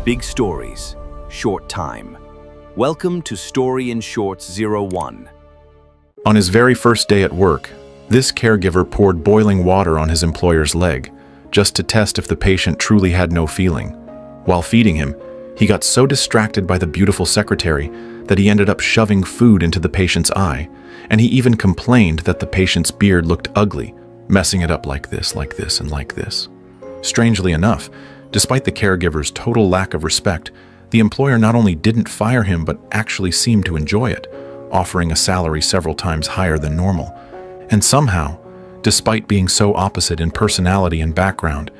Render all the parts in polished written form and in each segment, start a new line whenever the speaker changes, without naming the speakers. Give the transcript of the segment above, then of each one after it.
Big stories, short time. Welcome to Story in Shorts 01.
On his very first day at work, this caregiver poured boiling water on his employer's leg, just to test if the patient truly had no feeling. While feeding him, he got so distracted by the beautiful secretary that he ended up shoving food into the patient's eye, and he even complained that the patient's beard looked ugly, messing it up like this, and like this. Strangely enough, despite the caregiver's total lack of respect, the employer not only didn't fire him but actually seemed to enjoy it, offering a salary several times higher than normal. And somehow, despite being so opposite in personality and background,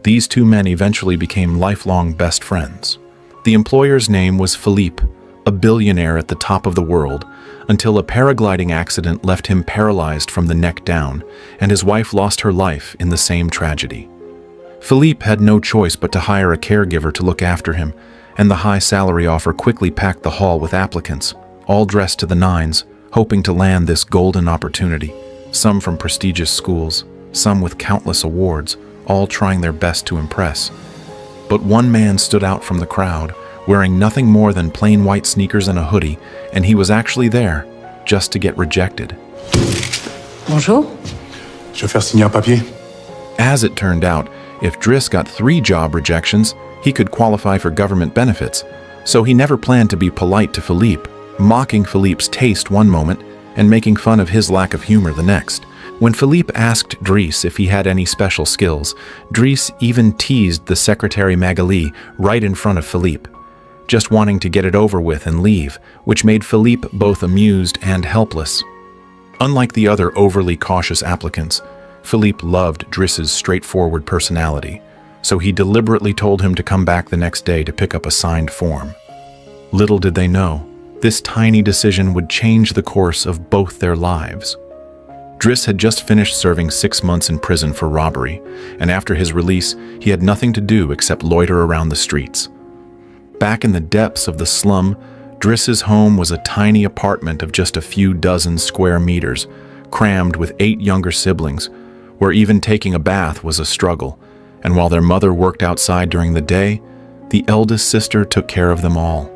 these two men eventually became lifelong best friends. The employer's name was Philippe, a billionaire at the top of the world, until a paragliding accident left him paralyzed from the neck down, and his wife lost her life in the same tragedy. Philippe had no choice but to hire a caregiver to look after him, and the high salary offer quickly packed the hall with applicants, all dressed to the nines, hoping to land this golden opportunity. Some from prestigious schools, some with countless awards, all trying their best to impress. But one man stood out from the crowd, wearing nothing more than plain white sneakers and a hoodie, and he was actually there just to get rejected.
Bonjour.
Je vais faire signer un papier.
As it turned out, if Driss got 3 job rejections, he could qualify for government benefits, so he never planned to be polite to Philippe, mocking Philippe's taste one moment and making fun of his lack of humor the next. When Philippe asked Driss if he had any special skills, Driss even teased the secretary Magali right in front of Philippe, just wanting to get it over with and leave, which made Philippe both amused and helpless. Unlike the other overly cautious applicants, Philippe loved Driss's straightforward personality, so he deliberately told him to come back the next day to pick up a signed form. Little did they know, this tiny decision would change the course of both their lives. Driss had just finished serving 6 months in prison for robbery, and after his release, he had nothing to do except loiter around the streets. Back in the depths of the slum, Driss's home was a tiny apartment of just a few dozen square meters, crammed with 8 younger siblings, where even taking a bath was a struggle, and while their mother worked outside during the day, the eldest sister took care of them all.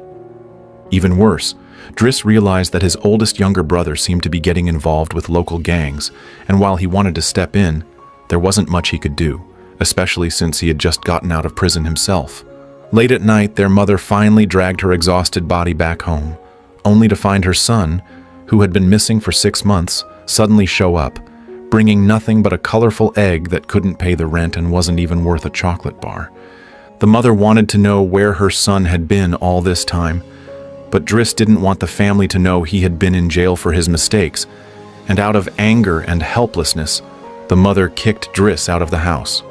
Even worse, Driss realized that his oldest younger brother seemed to be getting involved with local gangs, and while he wanted to step in, there wasn't much he could do, especially since he had just gotten out of prison himself. Late at night, their mother finally dragged her exhausted body back home, only to find her son, who had been missing for 6 months, suddenly show up, bringing nothing but a colorful egg that couldn't pay the rent and wasn't even worth a chocolate bar. The mother wanted to know where her son had been all this time, but Driss didn't want the family to know he had been in jail for his mistakes, and out of anger and helplessness, the mother kicked Driss out of the house.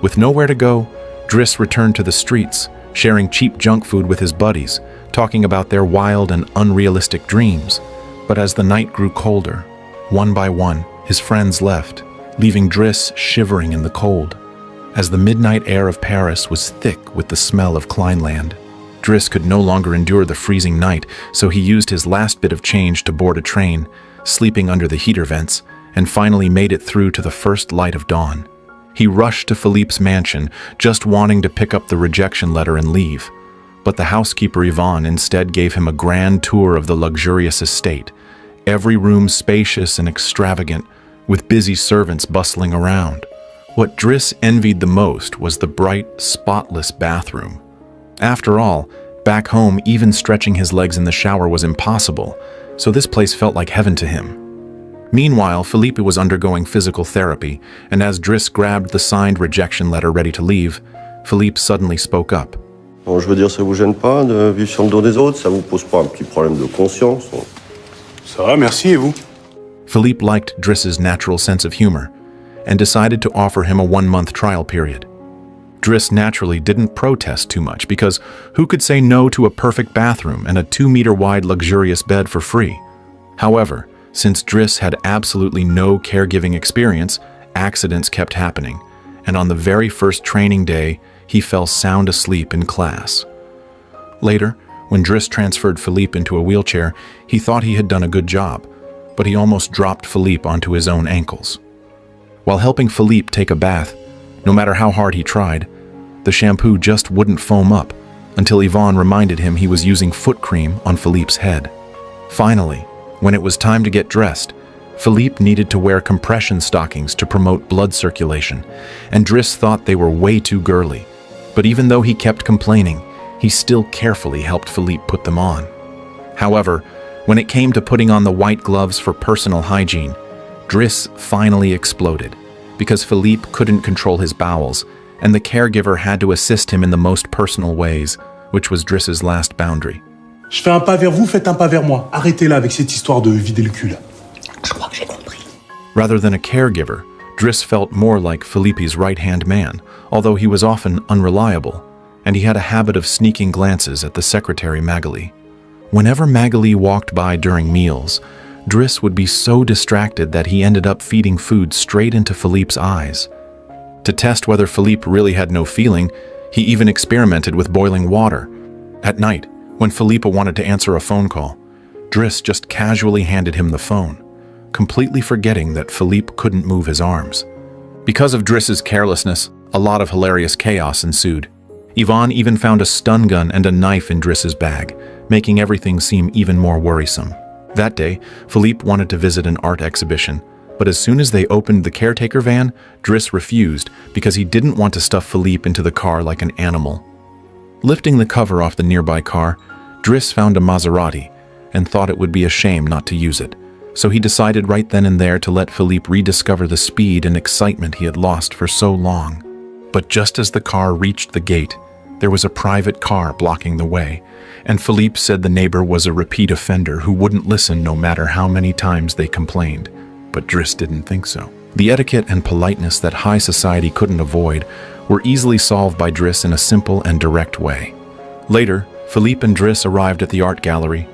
With nowhere to go, Driss returned to the streets, sharing cheap junk food with his buddies, talking about their wild and unrealistic dreams. But as the night grew colder, one by one, his friends left, leaving Driss shivering in the cold. As the midnight air of Paris was thick with the smell of Kleinland, Driss could no longer endure the freezing night, so he used his last bit of change to board a train, sleeping under the heater vents, and finally made it through to the first light of dawn. He rushed to Philippe's mansion, just wanting to pick up the rejection letter and leave. But the housekeeper Yvonne instead gave him a grand tour of the luxurious estate, every room spacious and extravagant, with busy servants bustling around. What Driss envied the most was the bright, spotless bathroom. After all, back home, even stretching his legs in the shower was impossible, so this place felt like heaven to him. Meanwhile, Philippe was undergoing physical therapy, and as Driss grabbed the signed rejection letter ready to leave, Philippe suddenly spoke up.
Bon, je veux dire, ça vous gêne pas de vivre sur le dos des autres? Ça vous pose pas un petit problème de conscience?
Ça va, merci, et vous?
Philippe liked Driss's natural sense of humor and decided to offer him a 1-month trial period. Driss naturally didn't protest too much because who could say no to a perfect bathroom and a 2-meter-wide luxurious bed for free? However, since Driss had absolutely no caregiving experience, accidents kept happening, and on the very first training day, he fell sound asleep in class. Later, when Driss transferred Philippe into a wheelchair, he thought he had done a good job, but he almost dropped Philippe onto his own ankles. While helping Philippe take a bath, no matter how hard he tried, the shampoo just wouldn't foam up, until Yvonne reminded him he was using foot cream on Philippe's head. Finally, when it was time to get dressed, Philippe needed to wear compression stockings to promote blood circulation, and Driss thought they were way too girly. But even though he kept complaining, he still carefully helped Philippe put them on. However, when it came to putting on the white gloves for personal hygiene, Driss finally exploded, because Philippe couldn't control his bowels, and the caregiver had to assist him in the most personal ways, which was Driss's last boundary.
Je fais un pas vers vous, faites un pas vers moi. Arrêtez là avec cette histoire de vider le cul là.
Je crois que j'ai compris.
Rather than a caregiver, Driss felt more like Philippe's right-hand man, although he was often unreliable, and he had a habit of sneaking glances at the secretary Magali. Whenever Magali walked by during meals, Driss would be so distracted that he ended up feeding food straight into Philippe's eyes. To test whether Philippe really had no feeling, he even experimented with boiling water. At night, when Philippe wanted to answer a phone call, Driss just casually handed him the phone, completely forgetting that Philippe couldn't move his arms. Because of Driss's carelessness, a lot of hilarious chaos ensued. Yvonne even found a stun gun and a knife in Driss's bag, making everything seem even more worrisome. That day, Philippe wanted to visit an art exhibition, but as soon as they opened the caretaker van, Driss refused because he didn't want to stuff Philippe into the car like an animal. Lifting the cover off the nearby car, Driss found a Maserati and thought it would be a shame not to use it, so he decided right then and there to let Philippe rediscover the speed and excitement he had lost for so long. But just as the car reached the gate, there was a private car blocking the way, and Philippe said the neighbor was a repeat offender who wouldn't listen no matter how many times they complained. But Driss didn't think so. The etiquette and politeness that high society couldn't avoid were easily solved by Driss in a simple and direct way. Later, Philippe and Driss arrived at the art gallery,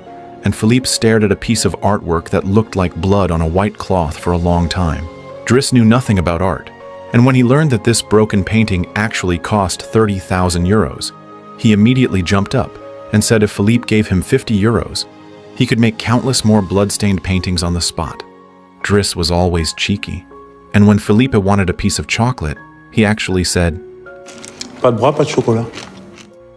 and Philippe stared at a piece of artwork that looked like blood on a white cloth for a long time. Driss knew nothing about art, and when he learned that this broken painting actually cost 30,000 euros, he immediately jumped up and said if Philippe gave him 50 euros, he could make countless more blood-stained paintings on the spot. Driss was always cheeky, and when Philippe wanted a piece of chocolate, he actually said,
Pas de bras, pas de chocolat.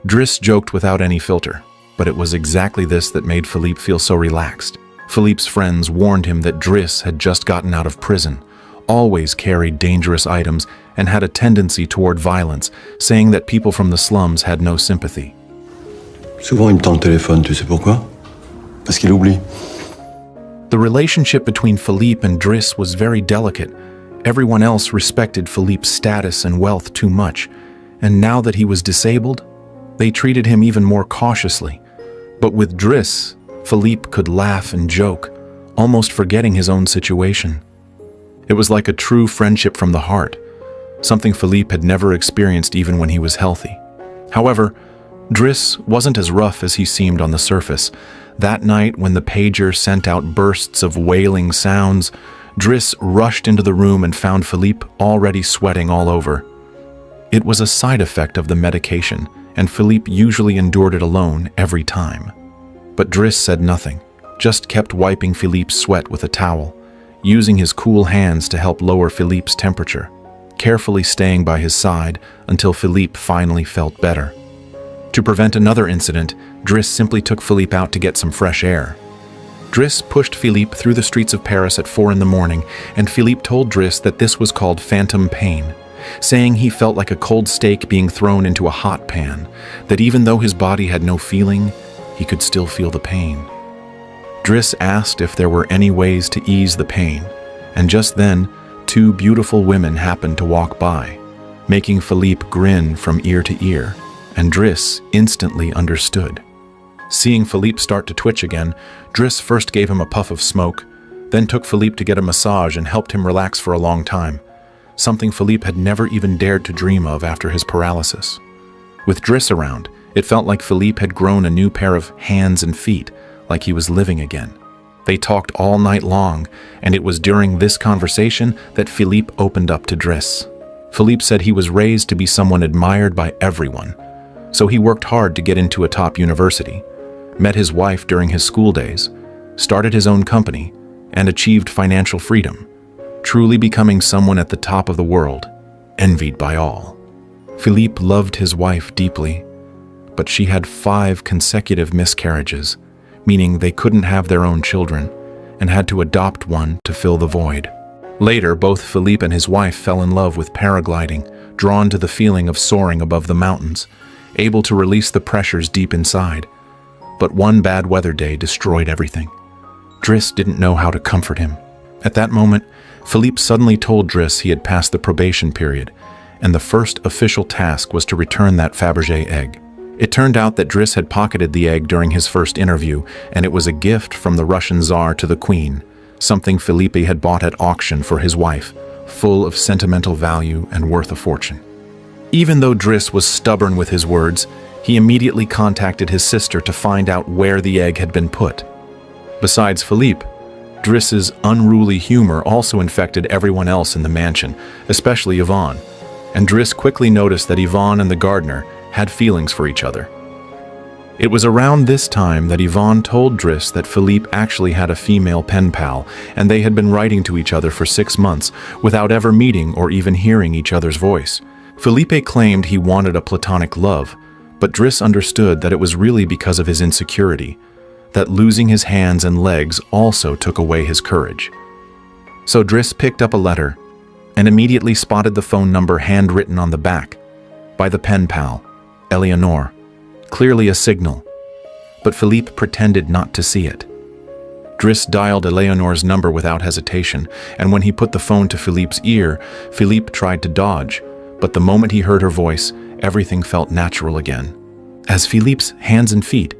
Driss joked without any filter, but it was exactly this that made Philippe feel so relaxed. Philippe's friends warned him that Driss had just gotten out of prison, always carried dangerous items, and had a tendency toward violence, saying that people from the slums had no sympathy.
Souvent, il me tend le téléphone, tu sais pourquoi? Parce qu'il oublie.
The relationship between Philippe and Driss was very delicate. Everyone else respected Philippe's status and wealth too much, and now that he was disabled, they treated him even more cautiously. But with Driss, Philippe could laugh and joke, almost forgetting his own situation. It was like a true friendship from the heart, something Philippe had never experienced even when he was healthy. However, Driss wasn't as rough as he seemed on the surface. That night, when the pager sent out bursts of wailing sounds, Driss rushed into the room and found Philippe already sweating all over. It was a side effect of the medication, and Philippe usually endured it alone every time. But Driss said nothing, just kept wiping Philippe's sweat with a towel, using his cool hands to help lower Philippe's temperature, carefully staying by his side until Philippe finally felt better. To prevent another incident, Driss simply took Philippe out to get some fresh air. Driss pushed Philippe through the streets of Paris at 4 in the morning, and Philippe told Driss that this was called phantom pain, saying he felt like a cold steak being thrown into a hot pan, that even though his body had no feeling, he could still feel the pain. Driss asked if there were any ways to ease the pain, and just then, 2 beautiful women happened to walk by, making Philippe grin from ear to ear, and Driss instantly understood. Seeing Philippe start to twitch again, Driss first gave him a puff of smoke, then took Philippe to get a massage and helped him relax for a long time, something Philippe had never even dared to dream of after his paralysis. With Driss around, it felt like Philippe had grown a new pair of hands and feet, like he was living again. They talked all night long, and it was during this conversation that Philippe opened up to Driss. Philippe said he was raised to be someone admired by everyone, so he worked hard to get into a top university, met his wife during his school days, started his own company, and achieved financial freedom, truly becoming someone at the top of the world, envied by all. Philippe loved his wife deeply, but she had 5 consecutive miscarriages, meaning they couldn't have their own children, and had to adopt one to fill the void. Later, both Philippe and his wife fell in love with paragliding, drawn to the feeling of soaring above the mountains, able to release the pressures deep inside. But one bad weather day destroyed everything. Driss didn't know how to comfort him. At that moment, Philippe suddenly told Driss he had passed the probation period, and the first official task was to return that Fabergé egg. It turned out that Driss had pocketed the egg during his first interview, and it was a gift from the Russian Tsar to the Queen, something Philippe had bought at auction for his wife, full of sentimental value and worth a fortune. Even though Driss was stubborn with his words, he immediately contacted his sister to find out where the egg had been put. Besides Philippe, Driss's unruly humor also infected everyone else in the mansion, especially Yvonne, and Driss quickly noticed that Yvonne and the gardener had feelings for each other. It was around this time that Yvonne told Driss that Philippe actually had a female pen pal, and they had been writing to each other for 6 months without ever meeting or even hearing each other's voice. Philippe claimed he wanted a platonic love, but Driss understood that it was really because of his insecurity, that losing his hands and legs also took away his courage. So Driss picked up a letter and immediately spotted the phone number handwritten on the back by the pen pal, Eleanor, clearly a signal, but Philippe pretended not to see it. Driss dialed Eleanor's number without hesitation, and when he put the phone to Philippe's ear, Philippe tried to dodge, but the moment he heard her voice, everything felt natural again. As Philippe's hands and feet,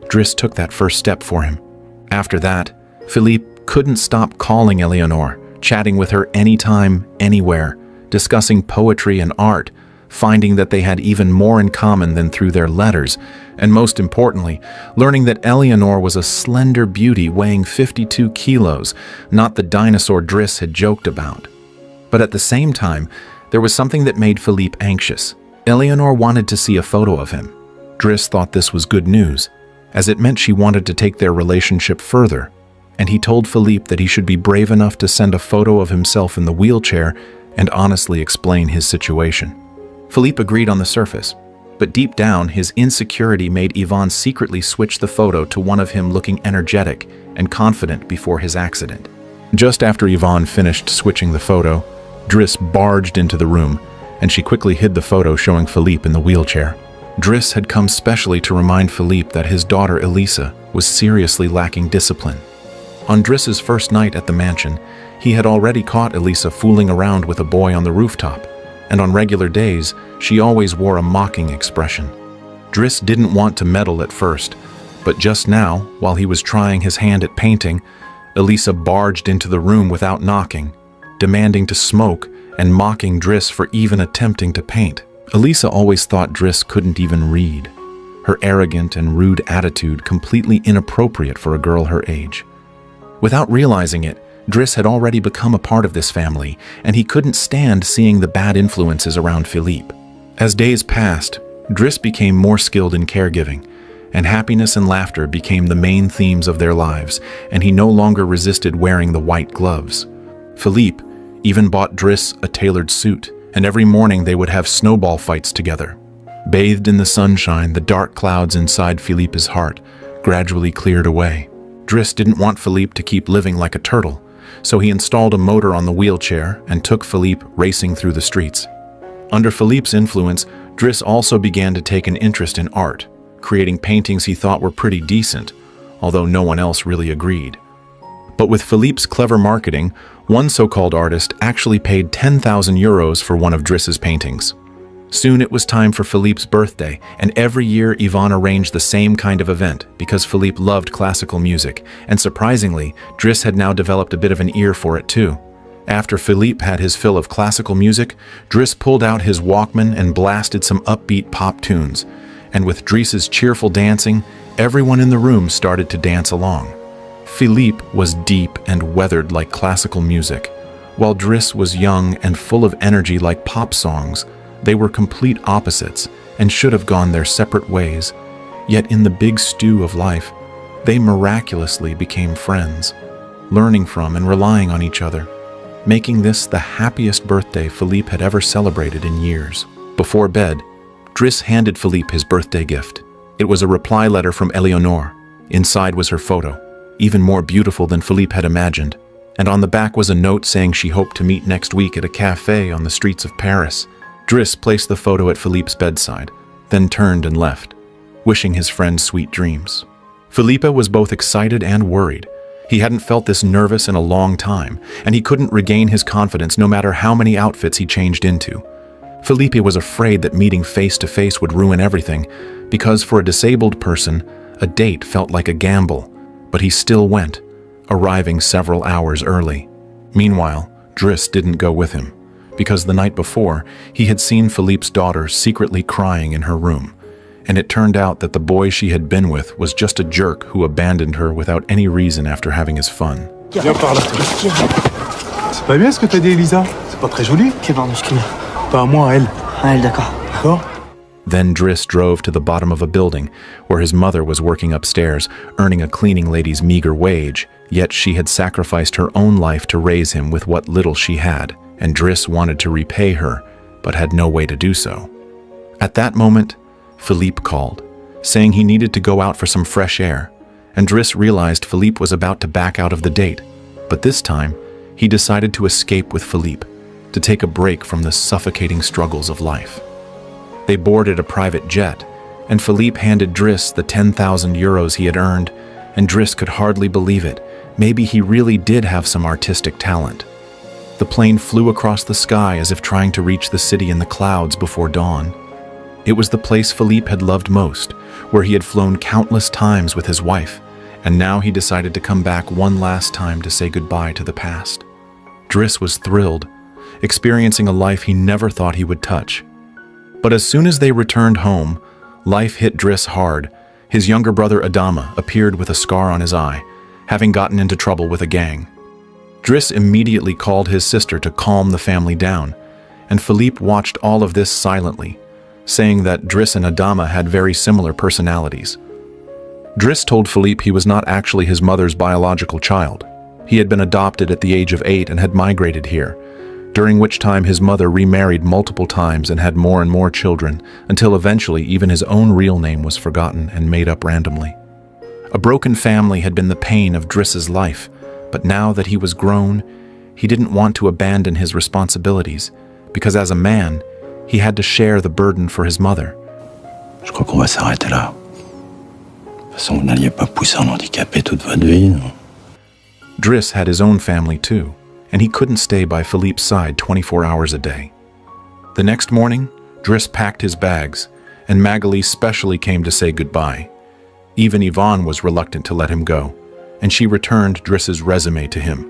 Driss took that first step for him. After that, Philippe couldn't stop calling Eleanor, chatting with her anytime, anywhere, discussing poetry and art, finding that they had even more in common than through their letters, and most importantly, learning that Eleanor was a slender beauty weighing 52 kilos, not the dinosaur Driss had joked about. But at the same time, there was something that made Philippe anxious. Eleanor wanted to see a photo of him. Driss thought this was good news, as it meant she wanted to take their relationship further, and he told Philippe that he should be brave enough to send a photo of himself in the wheelchair and honestly explain his situation. Philippe agreed on the surface, but deep down his insecurity made Yvonne secretly switch the photo to one of him looking energetic and confident before his accident. Just after Yvonne finished switching the photo, Driss barged into the room, and she quickly hid the photo showing Philippe in the wheelchair. Driss had come specially to remind Philippe that his daughter Elisa was seriously lacking discipline. On Driss's first night at the mansion, he had already caught Elisa fooling around with a boy on the rooftop, and on regular days, she always wore a mocking expression. Driss didn't want to meddle at first, but just now, while he was trying his hand at painting, Elisa barged into the room without knocking, demanding to smoke and mocking Driss for even attempting to paint. Elisa always thought Driss couldn't even read, her arrogant and rude attitude completely inappropriate for a girl her age. Without realizing it, Driss had already become a part of this family, and he couldn't stand seeing the bad influences around Philippe. As days passed, Driss became more skilled in caregiving, and happiness and laughter became the main themes of their lives, and he no longer resisted wearing the white gloves. Philippe even bought Driss a tailored suit, and every morning they would have snowball fights together. Bathed in the sunshine, the dark clouds inside Philippe's heart gradually cleared away. Driss didn't want Philippe to keep living like a turtle, so he installed a motor on the wheelchair and took Philippe racing through the streets. Under Philippe's influence, Driss also began to take an interest in art, creating paintings he thought were pretty decent, although no one else really agreed. But with Philippe's clever marketing, one so-called artist actually paid 10,000 euros for one of Driss's paintings. Soon it was time for Philippe's birthday, and every year Yvonne arranged the same kind of event because Philippe loved classical music, and surprisingly, Driss had now developed a bit of an ear for it too. After Philippe had his fill of classical music, Driss pulled out his Walkman and blasted some upbeat pop tunes, and with Driss's cheerful dancing, everyone in the room started to dance along. Philippe was deep and weathered like classical music, while Driss was young and full of energy like pop songs. They were complete opposites and should have gone their separate ways, yet in the big stew of life, they miraculously became friends, learning from and relying on each other, making this the happiest birthday Philippe had ever celebrated in years. Before bed, Driss handed Philippe his birthday gift. It was a reply letter from Eleonore. Inside was her photo, even more beautiful than Philippe had imagined. And on the back was a note saying she hoped to meet next week at a cafe on the streets of Paris. Driss placed the photo at Philippe's bedside, then turned and left, wishing his friend sweet dreams. Philippe was both excited and worried. He hadn't felt this nervous in a long time, and he couldn't regain his confidence no matter how many outfits he changed into. Philippe was afraid that meeting face to face would ruin everything, because for a disabled person, a date felt like a gamble, but he still went, arriving several hours early. Meanwhile, Driss didn't go with him, because the night before, he had seen Philippe's daughter secretly crying in her room, and it turned out that the boy she had been with was just a jerk who abandoned her without any reason after having his fun.
Viens par là. C'est pas bien ce que t'as dit, Elisa? C'est pas très joli?
Quelle barre musculaire.
Pas à moi, à elle.
À elle, d'accord.
D'accord?
Then Driss drove to the bottom of a building where his mother was working upstairs, earning a cleaning lady's meager wage, yet she had sacrificed her own life to raise him with what little she had, and Driss wanted to repay her, but had no way to do so. At that moment, Philippe called, saying he needed to go out for some fresh air, and Driss realized Philippe was about to back out of the date, but this time, he decided to escape with Philippe, to take a break from the suffocating struggles of life. They boarded a private jet, and Philippe handed Driss the 10,000 euros he had earned, and Driss could hardly believe it. Maybe he really did have some artistic talent. The plane flew across the sky as if trying to reach the city in the clouds before dawn. It was the place Philippe had loved most, where he had flown countless times with his wife, and now he decided to come back one last time to say goodbye to the past. Driss was thrilled, experiencing a life he never thought he would touch. But as soon as they returned home, life hit Driss hard. His younger brother Adama appeared with a scar on his eye, having gotten into trouble with a gang. Driss immediately called his sister to calm the family down, and Philippe watched all of this silently, saying that Driss and Adama had very similar personalities. Driss told Philippe he was not actually his mother's biological child. He had been adopted at the age of 8 and had migrated here, during which time his mother remarried multiple times and had more and more children, until eventually even his own real name was forgotten and made up randomly. A broken family had been the pain of Driss's life, but now that he was grown, he didn't want to abandon his responsibilities, because as a man, he had to share the burden for his mother.
Je crois qu'on va s'arrêter là. De toute façon, vous n'alliez pas pousser un handicapé toute votre vie, non?
Driss had his own family too, and he couldn't stay by Philippe's side 24 hours a day. The next morning, Driss packed his bags, and Magali specially came to say goodbye. Even Yvonne was reluctant to let him go, and she returned Driss's resume to him,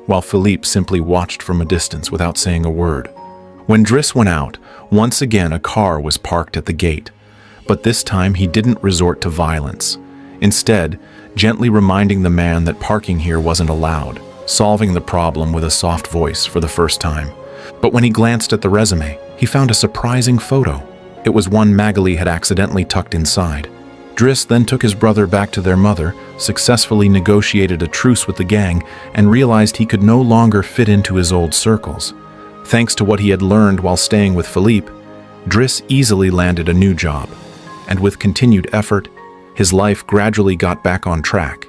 while Philippe simply watched from a distance without saying a word. When Driss went out, once again a car was parked at the gate, but this time he didn't resort to violence, instead gently reminding the man that parking here wasn't allowed, solving the problem with a soft voice for the first time. But when he glanced at the resume, he found a surprising photo. It was one Magali had accidentally tucked inside. Driss then took his brother back to their mother, successfully negotiated a truce with the gang, and realized he could no longer fit into his old circles. Thanks to what he had learned while staying with Philippe, Driss easily landed a new job, and with continued effort, his life gradually got back on track.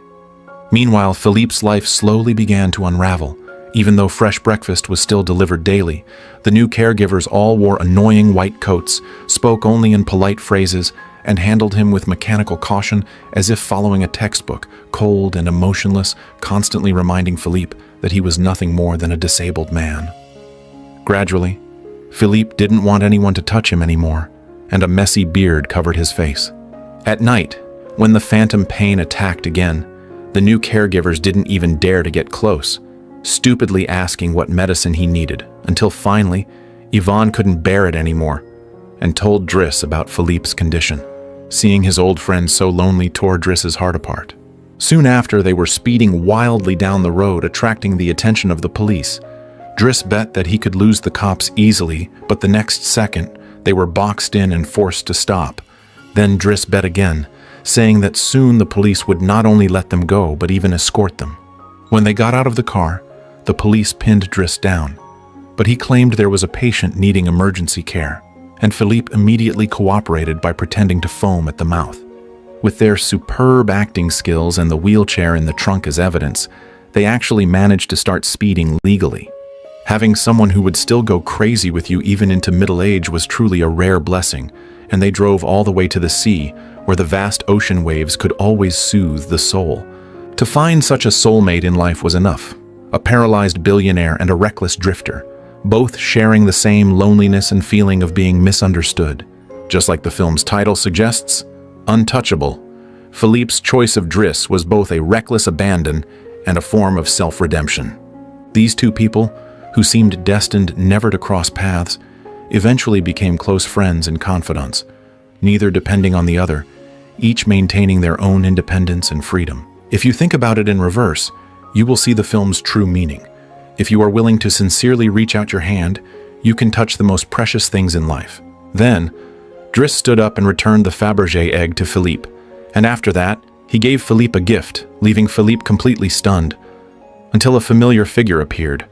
Meanwhile, Philippe's life slowly began to unravel. Even though fresh breakfast was still delivered daily, the new caregivers all wore annoying white coats, spoke only in polite phrases, and handled him with mechanical caution as if following a textbook, cold and emotionless, constantly reminding Philippe that he was nothing more than a disabled man. Gradually, Philippe didn't want anyone to touch him anymore, and a messy beard covered his face. At night, when the phantom pain attacked again, the new caregivers didn't even dare to get close, stupidly asking what medicine he needed, until finally, Yvonne couldn't bear it anymore and told Driss about Philippe's condition. Seeing his old friend so lonely tore Driss's heart apart. Soon after, they were speeding wildly down the road, attracting the attention of the police. Driss bet that he could lose the cops easily, but the next second, they were boxed in and forced to stop. Then Driss bet again, saying that soon the police would not only let them go, but even escort them. When they got out of the car, the police pinned Driss down, but he claimed there was a patient needing emergency care, and Philippe immediately cooperated by pretending to foam at the mouth. With their superb acting skills and the wheelchair in the trunk as evidence, they actually managed to start speeding legally. Having someone who would still go crazy with you even into middle age was truly a rare blessing, and they drove all the way to the sea, where the vast ocean waves could always soothe the soul. To find such a soulmate in life was enough. A paralyzed billionaire and a reckless drifter, both sharing the same loneliness and feeling of being misunderstood. Just like the film's title suggests, Untouchable, Philippe's choice of Driss was both a reckless abandon and a form of self-redemption. These two people, who seemed destined never to cross paths, eventually became close friends and confidants, neither depending on the other, each maintaining their own independence and freedom. If you think about it in reverse, you will see the film's true meaning. If you are willing to sincerely reach out your hand, you can touch the most precious things in life. Then, Driss stood up and returned the Fabergé egg to Philippe, and after that, he gave Philippe a gift, leaving Philippe completely stunned, until a familiar figure appeared.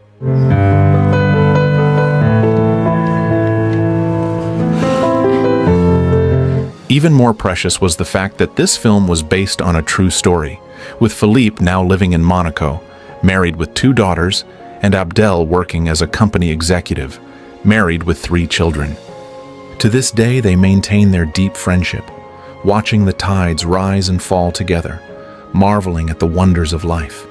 Even more precious was the fact that this film was based on a true story, with Philippe now living in Monaco, married with 2 daughters, and Abdel working as a company executive, married with 3 children. To this day, they maintain their deep friendship, watching the tides rise and fall together, marveling at the wonders of life.